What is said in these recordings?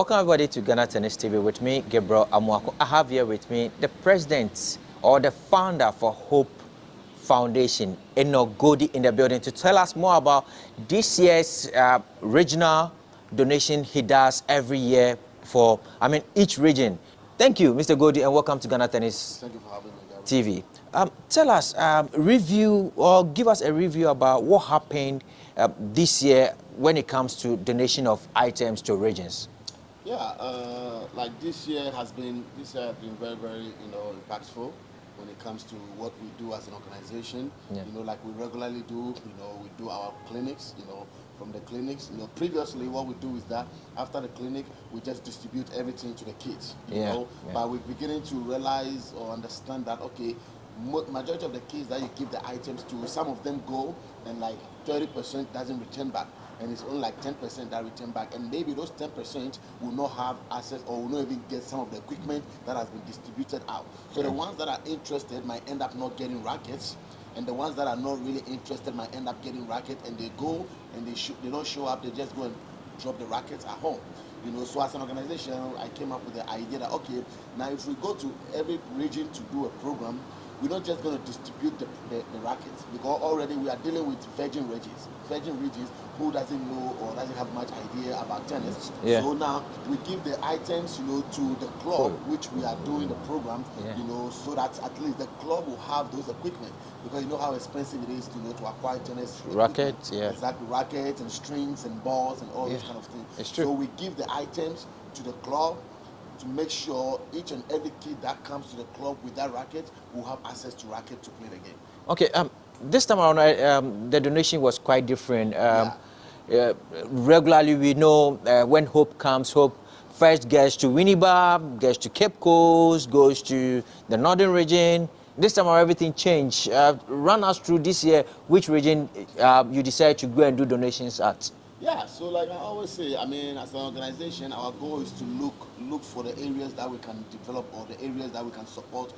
Welcome everybody to Ghana Tennis TV with me, Gabriel Amuako. I have here with me the president or the founder for Hope Foundation, Enock Godi, in the building to tell us more about this year's regional donation he does every year for, each region. Thank you, Mr. Godi, and welcome to Ghana Tennis Thank you for having me, TV. Gabriel. Tell us, review or give us a review about what happened this year when it comes to donation of items to regions. Yeah, like this year has been very, very, impactful when it comes to what we do as an organization. Yeah. Like we regularly do, we do our clinics, from the clinics. Previously what we do is that after the clinic, we just distribute everything to the kids, Yeah. But we're beginning to realize or understand that, okay, majority of the kids that you give the items to, some of them go and like 30% doesn't return back. And it's only like 10% that return back, and maybe those 10% will not have access or will not even get some of the equipment that has been distributed out. So the ones that are interested might end up not getting rackets, and the ones that are not really interested might end up getting rackets, and they go and they don't show up, they just go and drop the rackets at home. So as an organization, I came up with the idea that, okay, now if we go to every region to do a program, we're not just going to distribute the rackets, because already we are dealing with virgin regions who doesn't know or doesn't have much idea about tennis. Yeah. So now we give the items, to the club, which we are doing the program, so that at least the club will have those equipment, because you know how expensive it is to acquire tennis Rackets, equipment. Exactly, rackets and strings and balls and all those kind of things. It's true. So we give the items to the club to make sure each and every kid that comes to the club with that racket will have access to racket to play the game. Okay, this time around, the donation was quite different. Regularly, we know when Hope comes, Hope first gets to Winneba, gets to Cape Coast, goes to the northern region. This time around, everything changed. Run us through this year, which region you decided to go and do donations at? Yeah, so like I always say, as an organization, our goal is to look for the areas that we can develop or the areas that we can support.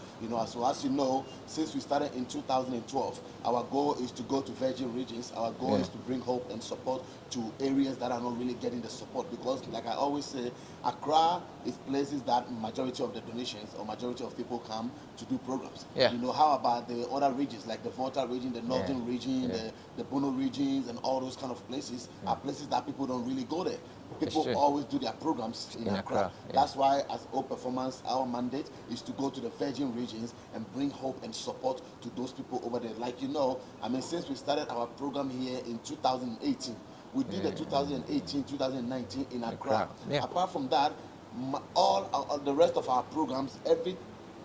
So as you know, since we started in 2012, our goal is to go to virgin regions. Our goal is to bring hope and support to areas that are not really getting the support, because like I always say, Accra is places that majority of the donations or majority of people come to do programs. Yeah. How about the other regions like the Volta region, the Northern region, the Bono regions, and all those kind of places are places that people don't really go there. People always do their programs in Accra. That's why as O Performance, our mandate is to go to the virgin regions and bring hope and support to those people over there. Like since we started our program here in 2018, we did the 2018, 2019 in Accra. Apart from that, all the rest of our programs,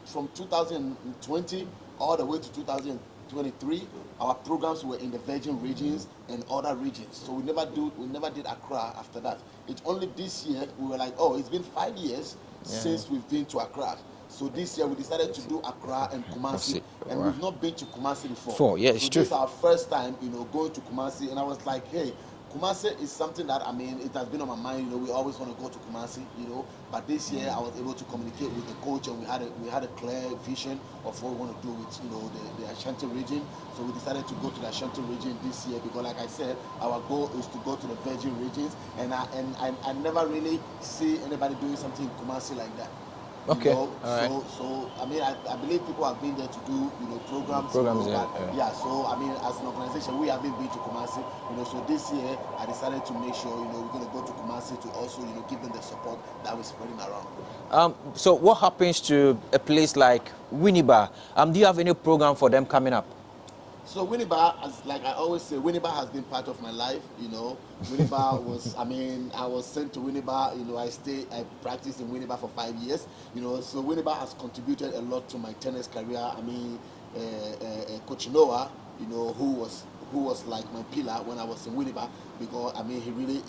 from 2020 all the way to 2023, our programs were in the virgin regions and other regions. So we never did Accra after that. It's only this year we were like, oh, it's been 5 years since we've been to Accra. So this year we decided to do Accra and Kumasi, and we've not been to Kumasi before. Yeah, it's so true. This is our first time, going to Kumasi, and I was like, hey, Kumasi is something that, it has been on my mind, we always want to go to Kumasi, but this year I was able to communicate with the coach, and we had a clear vision of what we want to do with, the Ashanti region. So we decided to go to the Ashanti region this year, because like I said, our goal is to go to the virgin regions, and I never really see anybody doing something in Kumasi like that. Okay. So I believe people have been there to do programs. So as an organization, we haven't been to Kumasi. So this year I decided to make sure we're going to go to Kumasi to also give them the support that we're spreading around. So what happens to a place like Winneba? Do you have any program for them coming up? So Winneba, like I always say, Winneba has been part of my life. Winneba was, I was sent to Winneba. I practiced in Winneba for 5 years. So Winneba has contributed a lot to my tennis career. Coach Noah, who was like my pillar when I was in Winneba, because he really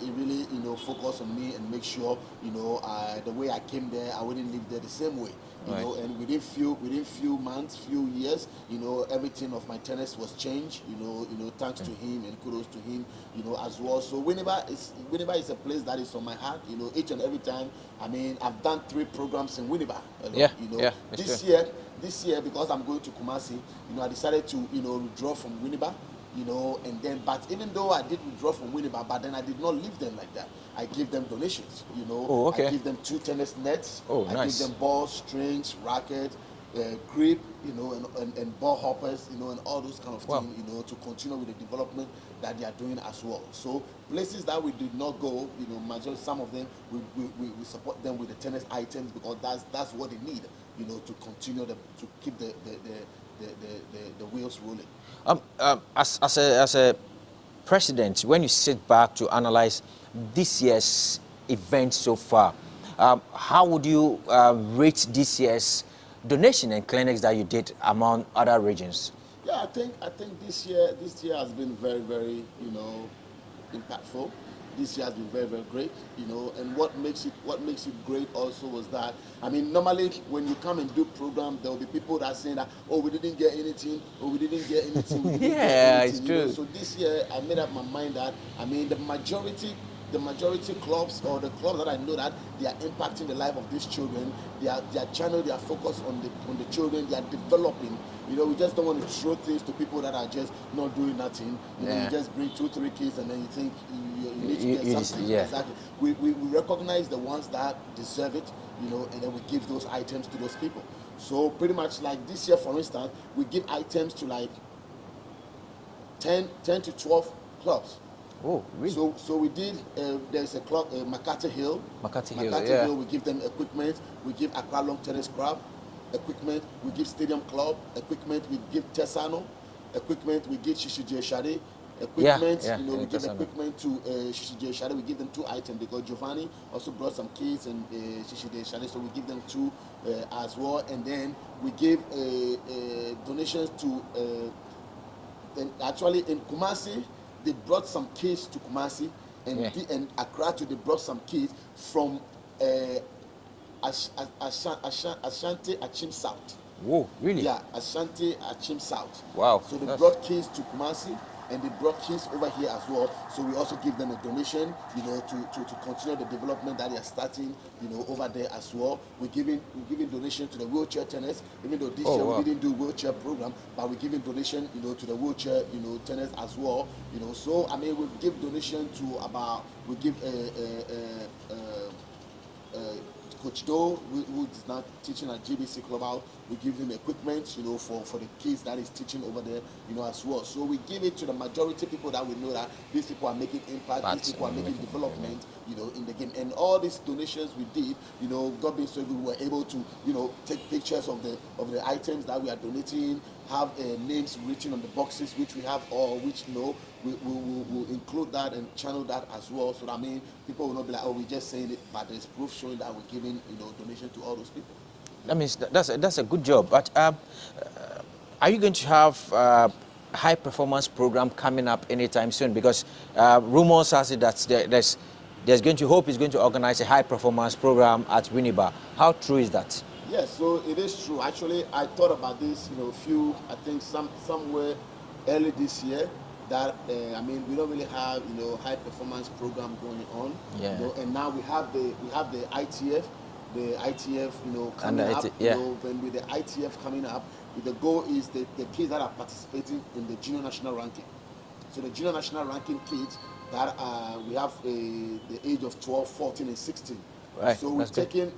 focused on me and make sure the way I came there, I wouldn't live there the same way. And within few months, few years, everything of my tennis was changed. Thanks to him and kudos to him, as well. So Winneba is a place that is on my heart. Each and every time. I've done 3 programs in Winneba. This year, because I'm going to Kumasi, I decided to withdraw from Winneba. you know, and then, but even though I did withdraw from Winnipeg, but then I did not leave them like that. I give them donations, you know. Oh, okay. I give them 2 tennis nets. Oh, I nice. give them balls, strings, rackets, grip, you know, and ball hoppers, you know, and all those kind of Wow. things, you know, to continue with the development that they are doing as well. So places that we did not go, you know, majority, some of them, we support them with the tennis items because that's what they need, you know, to continue to keep the wheels rolling. As a president, when you sit back to analyze this year's event so far, how would you rate this year's donation and clinics that you did among other regions? Yeah, I think this year has been very, you know, impactful. This year has been very great, you know. And what makes it great also was that, I mean, normally when you come and do program, there will be people that are saying that, oh, we didn't get anything, or we didn't get anything, we didn't get Yeah, anything, it's you know. true. So this year I made up my mind that, I mean, the majority clubs, or the clubs that I know that they are impacting the life of these children, they are channel their focus on the children, they are developing. You know, we just don't want to throw things to people that are just not doing nothing. You know, you just bring 2-3 kids and then you think you need to get something. Yeah. Exactly. We recognize the ones that deserve it, you know, and then we give those items to those people. So pretty much like this year, for instance, we give items to like 10 to 12 clubs. Oh, really? So we did. There's a club, Makati Hill. Makati Hill, yeah. We give them equipment. We give Accra Long Tennis Club equipment. We give Stadium Club equipment. We give Tesano equipment. We give Shishije Shade equipment. Yeah, you know, we give Tesano. Equipment to Shishije Shade. We give them 2 items because Giovanni also brought some kids and Shishije Shade, so we give them 2 as well. And then we give donations to. Then actually in Kumasi, they brought some kids to Kumasi, and Accra too, they brought some kids from Ashanti Achim South. Whoa, really? Yeah, Ashanti Achim South. Wow. So they brought kids to Kumasi, and they brought kids over here as well. So we also give them a donation, you know, to continue the development that they are starting, you know, over there as well. We're giving donation to the wheelchair tennis, even though this year we didn't do wheelchair program, but we're giving donation, you know, to the wheelchair, you know, tennis as well, you know. So I mean, we give donation to Coach Doe, who is now teaching at GBC Clubhouse, we give him equipment, you know, for the kids that he's teaching over there, you know, as well. So we give it to the majority of people that we know that these people are making impact, these people are making development, you know, in the game. And all these donations we did, you know, God being so good, we were able to, you know, take pictures of the items that we are donating, have names written on the boxes which we have, or which, you know, we'll include that and channel that as well. So that, I mean, people will not be like, oh, we're just saying it, but there's proof showing that we're giving, you know, donation to all those people. That means that's a good job. But are you going to have high performance program coming up anytime soon? Because rumors has it that there's going to Hope is going to organize a high performance program at Winnipeg. How true is that? Yes, so it is true. Actually, I thought about this, you know, I think somewhere early this year, that I mean, we don't really have, you know, high performance program going on. Yeah. You know, and now we have the ITF, you know, coming up. Yeah. You know, when with the ITF coming up, the goal is the kids that are participating in the junior national ranking. So the junior national ranking kids that we have the age of 12, 14, and 16. Right. So we've taken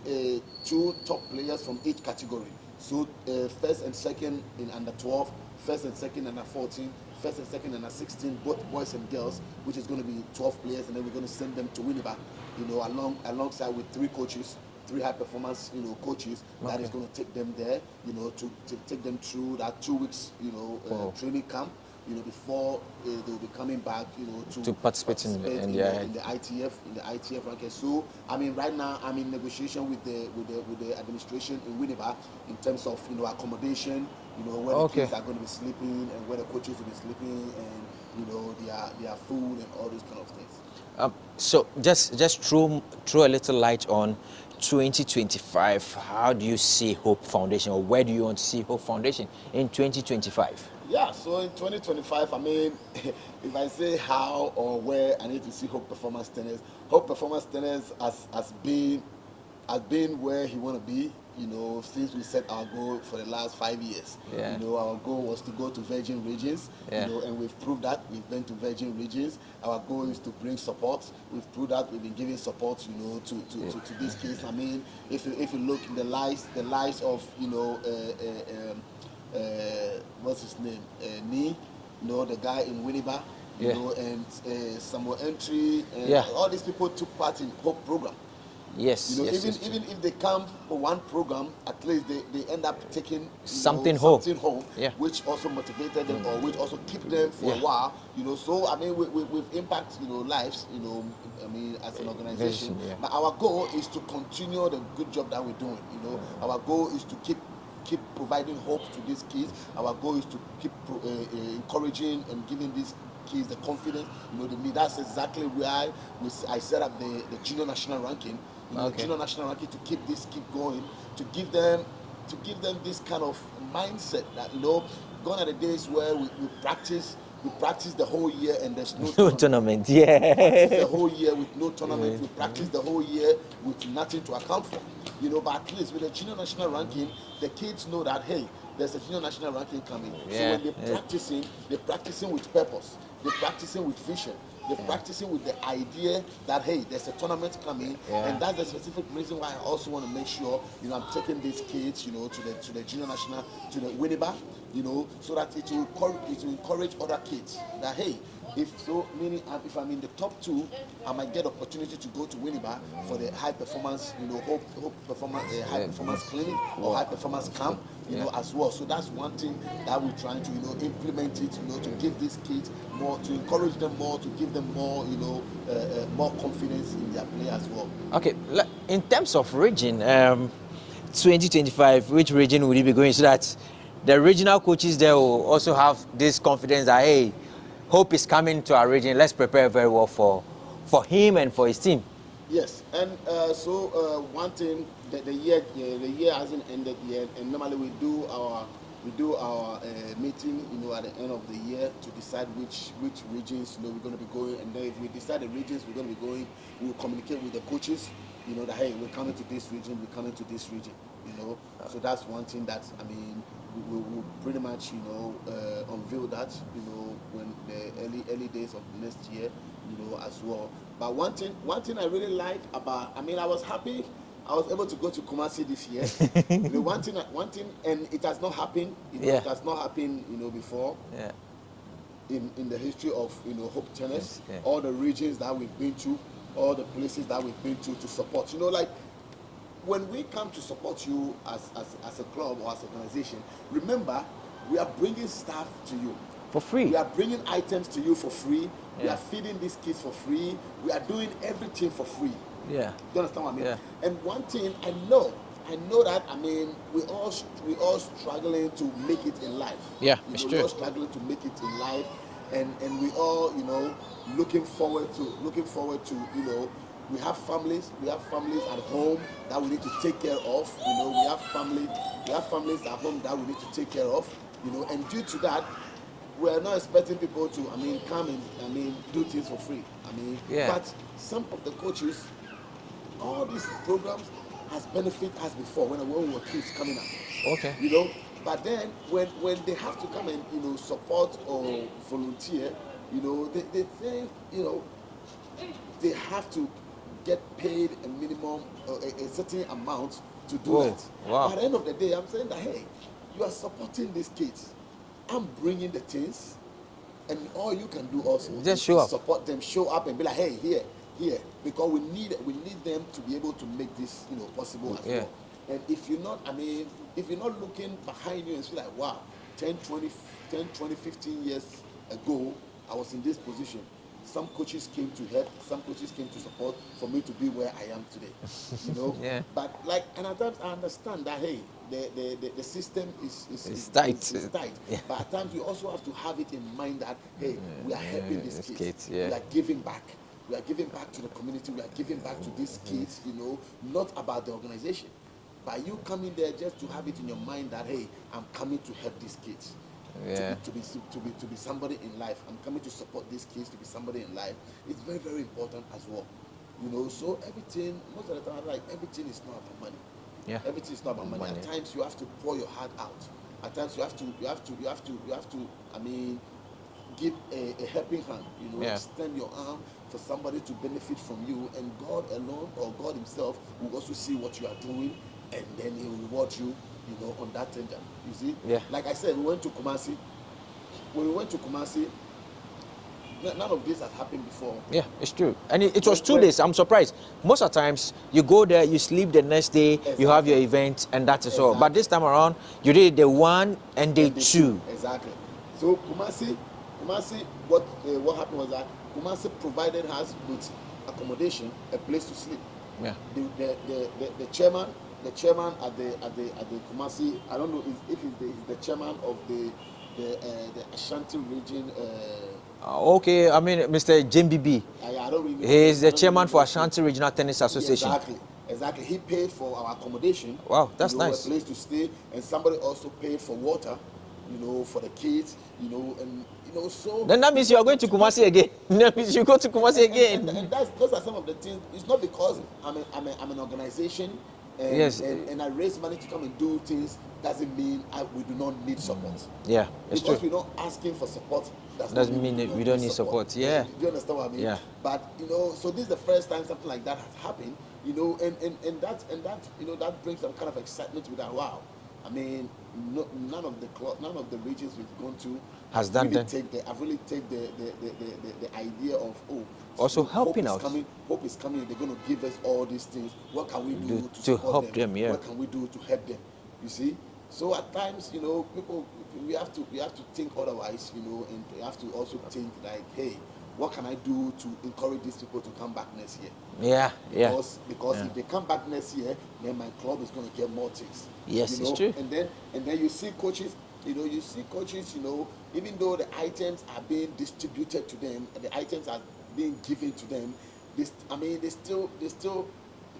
2 top players from each category. So first and second in under 12, first and second under 14, first and second under 16, both boys and girls, which is going to be 12 players, and then we're going to send them to Winnipeg, you know, alongside with 3 coaches, 3 high performance, you know, coaches that is going to take them there, you know, to take them through that 2 weeks, you know, training camp, you know, before they'll be coming back, you know, to participate in the ITF ranking. So I mean, right now I'm in negotiation with the administration in Winnipeg in terms of, you know, accommodation, you know, where the kids are going to be sleeping and where the coaches will be sleeping, and, you know, their food and all those kind of things. So just throw a little light on 2025. How do you see Hope Foundation, or where do you want to see Hope Foundation in 2025? Yeah, so in 2025, I mean, if I say how or where I need to see Hope Performance Tennis has been has been where he want to be, you know, since we set our goal for the last 5 years. Yeah. You know, our goal was to go to virgin regions, Yeah. you know, and we've proved that. We've been to virgin regions. Our goal is to bring support. We've proved that. We've been giving support, you know, to this case. I mean, if you look in the lives of, you know, what's his name, Nee, you know, the guy in Winneba, you Yeah. know, and Samuel Entry, and Yeah. all these people took part in Hope program. Yes. You know, Yes, even if they come for one program, at least they end up taking something something home, Yeah. which also motivated them, or which also keep them for a while. You know, so I mean, we've impact, you know, lives. You know, I mean, as an organization. Yeah. But our goal is to continue the good job that we're doing. You know, our goal is to keep providing hope to these kids. Our goal is to keep encouraging and giving these kids the confidence. You know, that's exactly why I set up the junior national ranking. You know, junior national ranking, to keep going, to give them this kind of mindset that, you know, gone are the days where we practice the whole year and there's no tournament. Yeah. We practice the whole year with no tournament. We practice the whole year with nothing to account for. You know, but at least with the junior national ranking, the kids know that, hey, there's a junior national ranking coming. So when they're practicing with purpose. They're practicing with vision. They're practicing with the idea that, hey, there's a tournament coming, and that's the specific reason why I also want to make sure, you know, I'm taking these kids, you know, to the junior national, to the Winneba, you know, so that it will encourage other kids that, hey, meaning if I'm in the top 2, I might get opportunity to go to Winneba for the high performance, you know, hope performance, high performance clinic or high performance camp, you know, as well. So that's one thing that we're trying to, you know, implement it, you know, to give these kids more, to encourage them more, to give them more, you know, more confidence in their play as well. Okay, in terms of region, 2025, which region will you be going, so that the regional coaches there will also have this confidence that, hey, hope is coming to our region, let's prepare very well for him and for his team? Yes, and one thing, the year hasn't ended yet, and normally we do our meeting, you know, at the end of the year to decide which regions, you know, we're going to be going, and then if we decide the regions we're going to be going, we'll communicate with the coaches, you know, that, hey, we're coming to this region, we're coming to this region, you know. So that's one thing that, I mean, we'll pretty much, you know, unveil that, you know, when the early days of next year, you know, as well. But one thing I really like about, I mean, I was happy I was able to go to Kumasi this year. You know, one thing, and it has not happened. You know, it has not happened, you know, before. Yeah. In the history of, you know, Hope Tennis, Yeah. all the regions that we've been to, all the places that we've been to support. You know, like when we come to support you as a club or as an organization, remember, we are bringing staff to you for free. We are bringing items to you for free. We are feeding these kids for free. We are doing everything for free. Yeah. You understand what I mean? Yeah. And one thing I know that, I mean, we all struggling to make it in life. Yeah, you it's know, true. We all struggling to make it in life, and we all, you know, looking forward to, you know, we have families at home that we need to take care of. You know, we have families at home that we need to take care of. You know, and due to that, we are not expecting people to, I mean, come and, I mean, do things for free. I mean, but some of the coaches, all these programs has benefit us before when we were kids coming up. Okay. You know, but then when they have to come and, you know, support or volunteer, you know, they think, you know, they have to get paid a minimum, a certain amount to do it. Wow. But at the end of the day, I'm saying that, hey, you are supporting these kids. I'm bringing the things, and all you can do also just is support them, show up, and be like, hey, here, because we need them to be able to make this, you know, possible as well. And if you're not, I mean, if you're not looking behind you and feel like, wow, 10, 20, 15 years ago, I was in this position. Some coaches came to help, some coaches came to support for me to be where I am today. You know? But like, and at times I understand that, hey, the system is tight. It's tight. But at times we also have to have it in mind that, hey, we are helping these kids. We are giving back. We are giving back to the community. We are giving back to these kids, you know, not about the organization. By you coming there just to have it in your mind that, hey, I'm coming to help these kids. To be somebody in life. I'm coming to support these kids to be somebody in life. It's very, very important as well. You know, so everything, most of the time, like, everything is not about money. Yeah. Everything is not about money. At times you have to pour your heart out. At times you have to, I mean, give a helping hand, you know, extend your arm for somebody to benefit from you, and God alone, or God himself, will also see what you are doing, and then he will reward you, you know, on that tender. You see? Yeah. Like I said, we went to Kumasi. When we went to Kumasi, none of this has happened before. Yeah, it's true. And it was 2 days. I'm surprised. Most of the times, you go there, you sleep the next day, you have your event, and that is all. But this time around, you did day 1 and day 2. Exactly. So Kumasi, what happened was that Kumasi provided us with accommodation, a place to sleep. Yeah. The chairman at the Kumasi, I don't know if he's the chairman of the Ashanti region. Okay, I mean, Mr. JMBB. I don't really know. He is the chairman for Ashanti Regional Tennis Association. Exactly. He paid for our accommodation. Wow, that's nice. A place to stay, and somebody also paid for water, you know, for the kids, you know, and you know, so. Then that means you are going to Kumasi again. That means you go to Kumasi again. And those are some of the things. It's not because I'm an organization. And I raise money to come and do things doesn't mean we do not need support. Yeah, it's because true. we're not asking for support doesn't mean that we don't need support. Yeah. Do you understand what I mean? Yeah. But you know, so this is the first time something like that has happened. You know, and that you know, that brings some kind of excitement with that. Wow. I mean, none of the regions we've gone to has done really that. I've really take the idea of also helping out. Hope is coming. They're going to give us all these things. What can we do to help them? Yeah. What can we do to help them? You see. So at times, you know, we have to think otherwise, you know, and we have to also think like, hey, what can I do to encourage these people to come back next year? Yeah. Because if they come back next year, then my club is going to get more things. Yes, you know? It's true. And then you see coaches. You know, even though the items are being distributed to them, and the items are being given to them, they still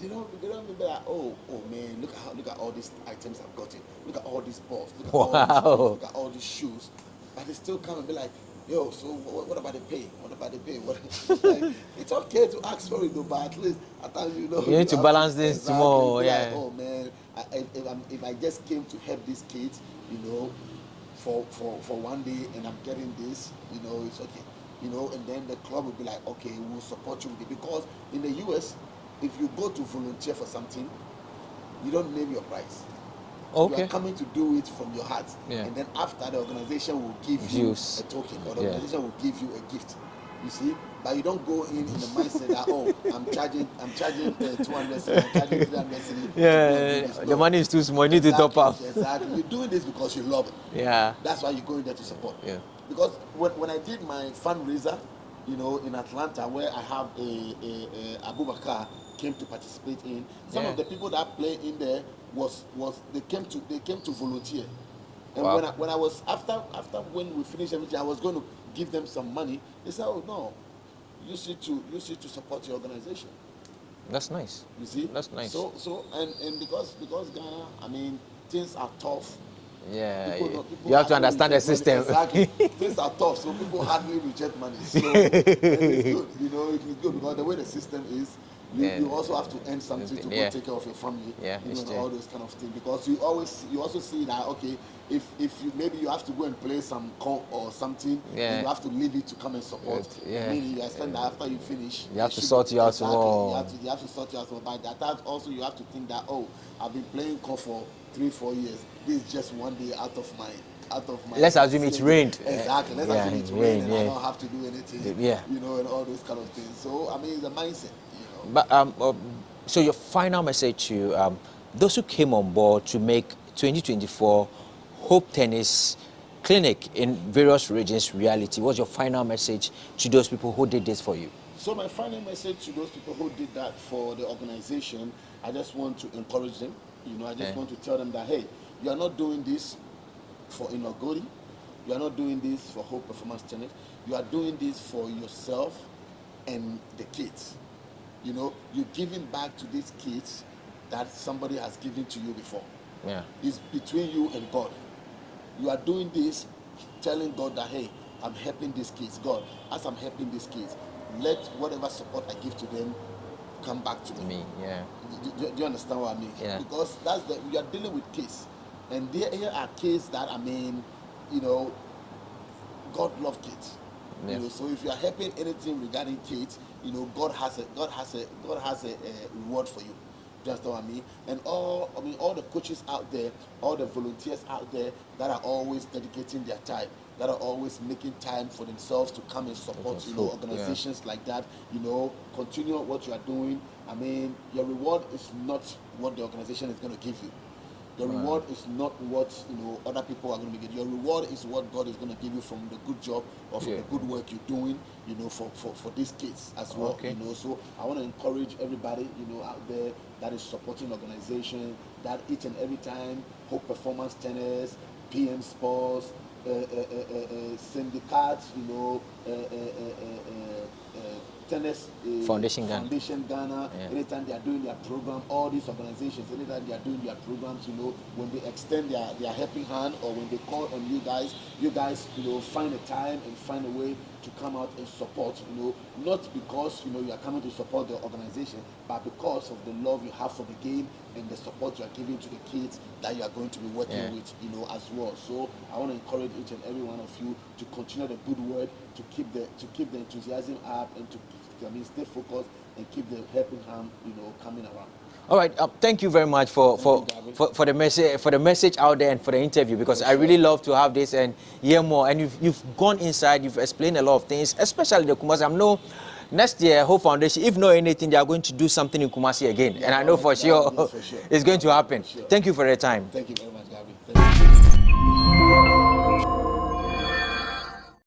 they don't be like, oh man, look at all these items I've gotten. Look at all these balls. Look at all these shoes. But they still come and be like, yo, so what about the pay? Like, it's okay to ask for it, though, but at least at times, you know, you need to balance this more. Yeah. Like, oh man, if I just came to help these kids, you know, for 1 day, and I'm getting this, you know, it's okay. You know, and then the club will be like, okay, we'll support you with it. Because in the US, if you go to volunteer for something, you don't name your price. Okay. You are coming to do it from your heart. Yeah. And then after, the organization will give you a token, or the organization will give you a gift. You see? But you don't go in the mindset that, oh, I'm charging 200 cedis, I'm charging 300 cedis. Yeah, the money is too small, you need to top up. Exactly. You're doing this because you love it. Yeah. That's why you're going there to support. Yeah. Because when I did my fundraiser, you know, in Atlanta, where I have a Abubakar came to participate in, some of the people that play in there they came to volunteer. And when I was after when we finished everything, I was going to give them some money. They said, oh no, you see to support your organization. That's nice. You see? That's nice. So and because Ghana, I mean, things are tough. Yeah, people you have to understand the system. Exactly. Things are tough, so people hardly reject money. So it's good, you know, it's good because the way the system is, you also have to earn something to go take care of your family, you know, and all those kind of things. Because you also see that, okay, if maybe you have to go and play some comp or something, then you have to leave it to come and support. Meaning you extend that after you finish. You have to sort you out more. You have to sort you out more. But at times also you have to think that, oh, I've been playing comp for 3-4 years. This is just 1 day out of my. Let's assume it's rained. Exactly. Let's assume it's rained and I don't have to do anything. You know, and all those kind of things. So I mean, it's a mindset. You know. But so your final message to those who came on board to make 2024 Hope Tennis Clinic in various regions reality. What's your final message to those people who did this for you? So my final message to those people who did that for the organization, I just want to encourage them. You know, I just want to tell them that, hey, you are not doing this for Enock Godi. You are not doing this for Hope Performance Tennis. You are doing this for yourself and the kids. You know, you're giving back to these kids that somebody has given to you before. Yeah. It's between you and God. You are doing this, telling God that, hey, I'm helping these kids. God, as I'm helping these kids, let whatever support I give to them come back to me. Yeah. Do you understand what I mean? Yeah. Because we are dealing with kids, and here are kids that, I mean, you know, God love kids. Yeah. You know, so if you are helping anything regarding kids, you know, God has a reward for you. Just what I mean. And all the coaches out there, all the volunteers out there that are always dedicating their time, that are always making time for themselves to come and support, you know, organizations like that. You know, continue what you are doing. I mean, your reward is not what the organization is going to give you. Your reward is not what, you know, other people are going to be getting. Your reward is what God is going to give you from the good job or from the good work you're doing, you know, for these kids as well. You know, so I want to encourage everybody, you know, out there that is supporting organization, that each and every time Hope Performance Tennis, PM Sports, syndicates, you know, tennis Foundation Ghana. Anytime they are doing their program, all these organizations, anytime they are doing their programs, you know, when they extend their helping hand, or when they call on you guys, you know, find a time and find a way to come out and support, you know, not because, you know, you are coming to support the organization, but because of the love you have for the game and the support you are giving to the kids that you are going to be working with, you know, as well. So I want to encourage each and every one of you to continue the good work, to keep the enthusiasm up, and to stay focused and keep the helping hand, you know, coming around. All right, thank you very much for the message out there and for the interview, because I really love to have this and hear more. And you've gone inside, you've explained a lot of things, especially the Kumasi. I know next year, Hope Foundation, if not anything, they are going to do something in Kumasi again, and I know for sure it's going to happen. Thank you for your time. Thank you very much, Gabby.